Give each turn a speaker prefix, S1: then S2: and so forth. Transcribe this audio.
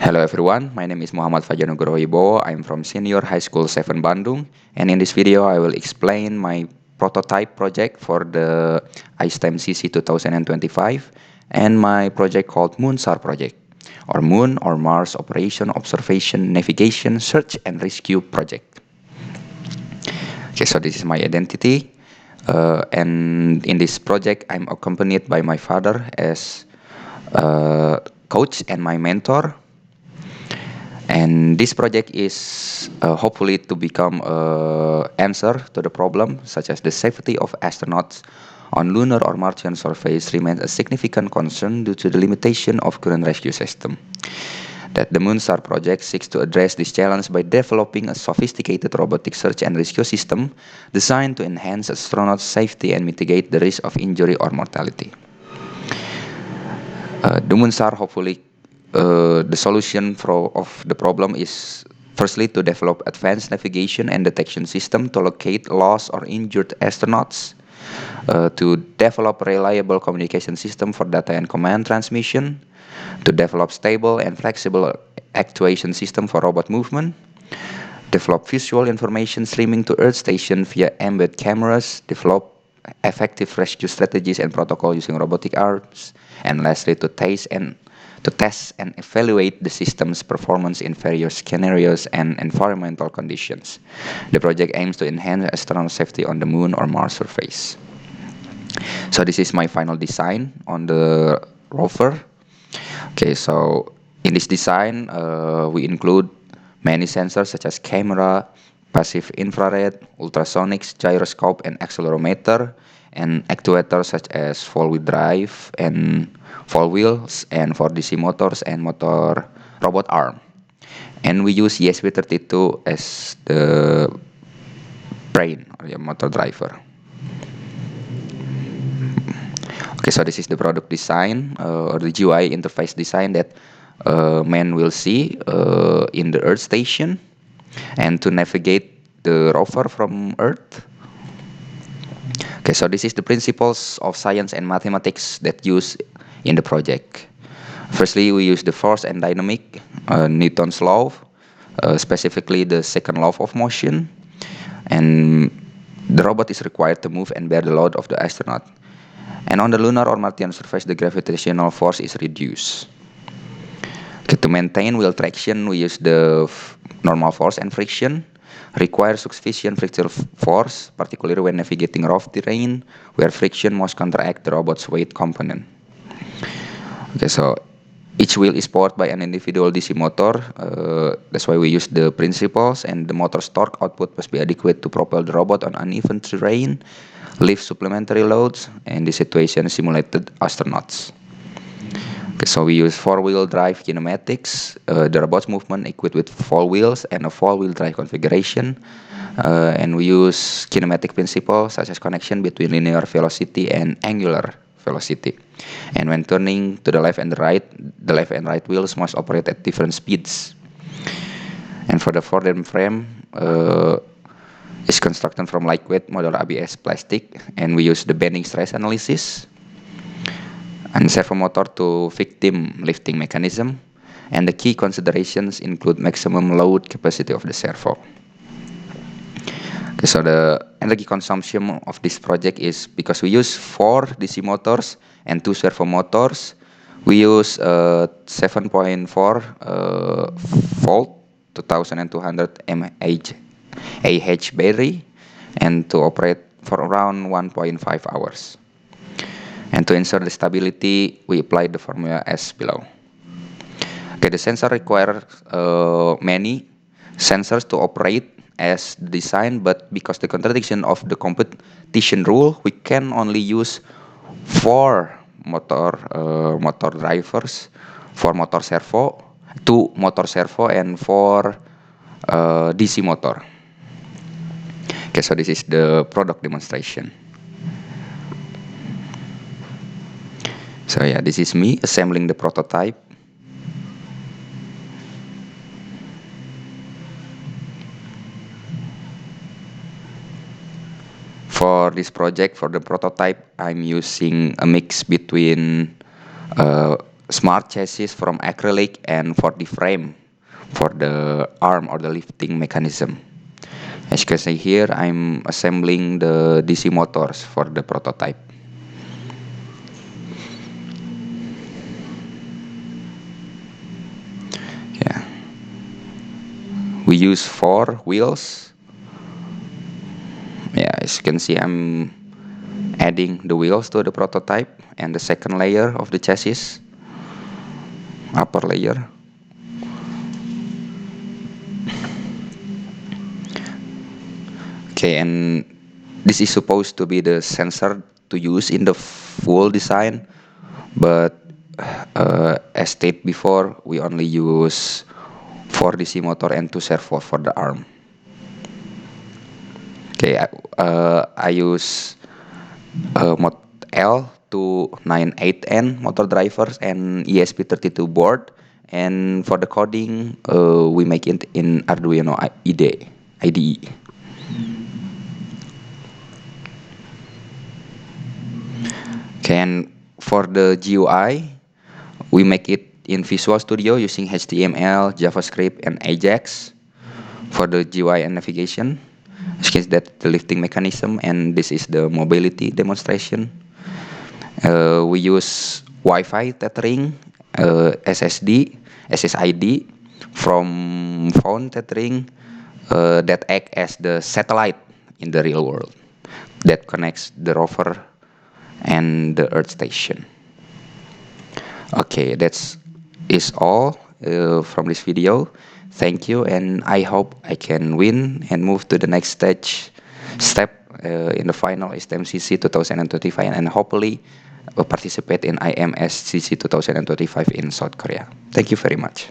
S1: Hello everyone, my name is Muhammad Fajar Nugroho Wibowo. I'm from Senior High School 7 Bandung, and in this video I will explain my prototype project for the iSTEM CC 2025 and my project called MOONSAR project, or Moon or Mars Operation Observation Navigation Search and Rescue project. Okay, so this is my identity, and in this project I'm accompanied by my father as coach and my mentor. And this project is hopefully to become an answer to the problem, such as the safety of astronauts on lunar or Martian surface remains a significant concern due to the limitation of current rescue system. That the Moonstar project seeks to address this challenge by developing a sophisticated robotic search and rescue system designed to enhance astronauts' safety and mitigate the risk of injury or mortality. The Moonstar hopefully the solution of the problem is firstly to develop advanced navigation and detection system to locate lost or injured astronauts, to develop reliable communication system for data and command transmission, to develop stable and flexible actuation system for robot movement, develop visual information streaming to Earth station via embedded cameras, develop effective rescue strategies and protocol using robotic arms, and lastly to test and evaluate the system's performance in various scenarios and environmental conditions. The project aims to enhance astronaut safety on the Moon or Mars surface. So this is my final design on the rover. Okay, so in this design, we include many sensors such as camera, passive infrared, ultrasonics, gyroscope, and accelerometer, and actuators such as four-wheel drive and four wheels, and for DC motors and motor robot arm. And we use ESP32 as the brain or the motor driver. Okay, so this is the product design or the GUI interface design that man will see in the Earth station and to navigate the rover from Earth. Okay, so this is the principles of science and mathematics that used in the project. Firstly, we use the force and dynamic, Newton's law, specifically the second law of motion, and the robot is required to move and bear the load of the astronaut. And on the lunar or Martian surface, the gravitational force is reduced. Okay, to maintain wheel traction, we use the normal force and friction. Require sufficient frictional force, particularly when navigating rough terrain, where friction must counteract the robot's weight component. Okay, so each wheel is powered by an individual DC motor. That's why we use the principles, and the motor's torque output must be adequate to propel the robot on uneven terrain, lift supplementary loads, and the situation simulated astronauts. Okay, so we use four-wheel drive kinematics, the robot's movement equipped with four wheels and a four-wheel drive configuration. And we use kinematic principles such as connection between linear velocity and angular velocity. And when turning to the left and the right wheels must operate at different speeds. And for the forearm frame, is constructed from lightweight modular ABS plastic, and we use the bending stress analysis and servo motor to victim lifting mechanism, and the key considerations include maximum load capacity of the servo. Okay, so the energy consumption of this project is, because we use 4 DC motors and 2 servo motors, we use 7.4 volt 2200 mAh battery, and to operate for around 1.5 hours. And to ensure the stability, we apply the formula as below. Okay, the sensor requires many sensors to operate as designed, but because the contradiction of the competition rule, we can only use 4 motor drivers, 4 motor servo, 2 motor servo, and 4 DC motor. Okay, so this is the product demonstration. So yeah, this is me assembling the prototype. For this project, for the prototype, I'm using a mix between smart chassis from acrylic and 4D frame for the arm or the lifting mechanism. As you can see here, I'm assembling the DC motors for the prototype. Yeah. We use 4 wheels. Yeah, as you can see, I'm adding the wheels to the prototype and the second layer of the chassis, upper layer. Okay, and this is supposed to be the sensor to use in the full design, but as stated before, we only use 4 DC motor and 2 servo for the arm. Okay, I use Mod L298N motor drivers and ESP32 board, and for the coding, we make it in Arduino IDE. Okay, and for the GUI, we make it in Visual Studio using HTML, JavaScript, and Ajax for the GUI and navigation. As you can see, that's the lifting mechanism, and this is the mobility demonstration. We use Wi-Fi tethering, SSID from phone tethering that act as the satellite in the real world that connects the rover and the Earth station. Okay, that's is all from this video. Thank you, and I hope I can win and move to the next step in the final STMCC 2025, and hopefully participate in IMSCC 2025 in South Korea. Thank you very much.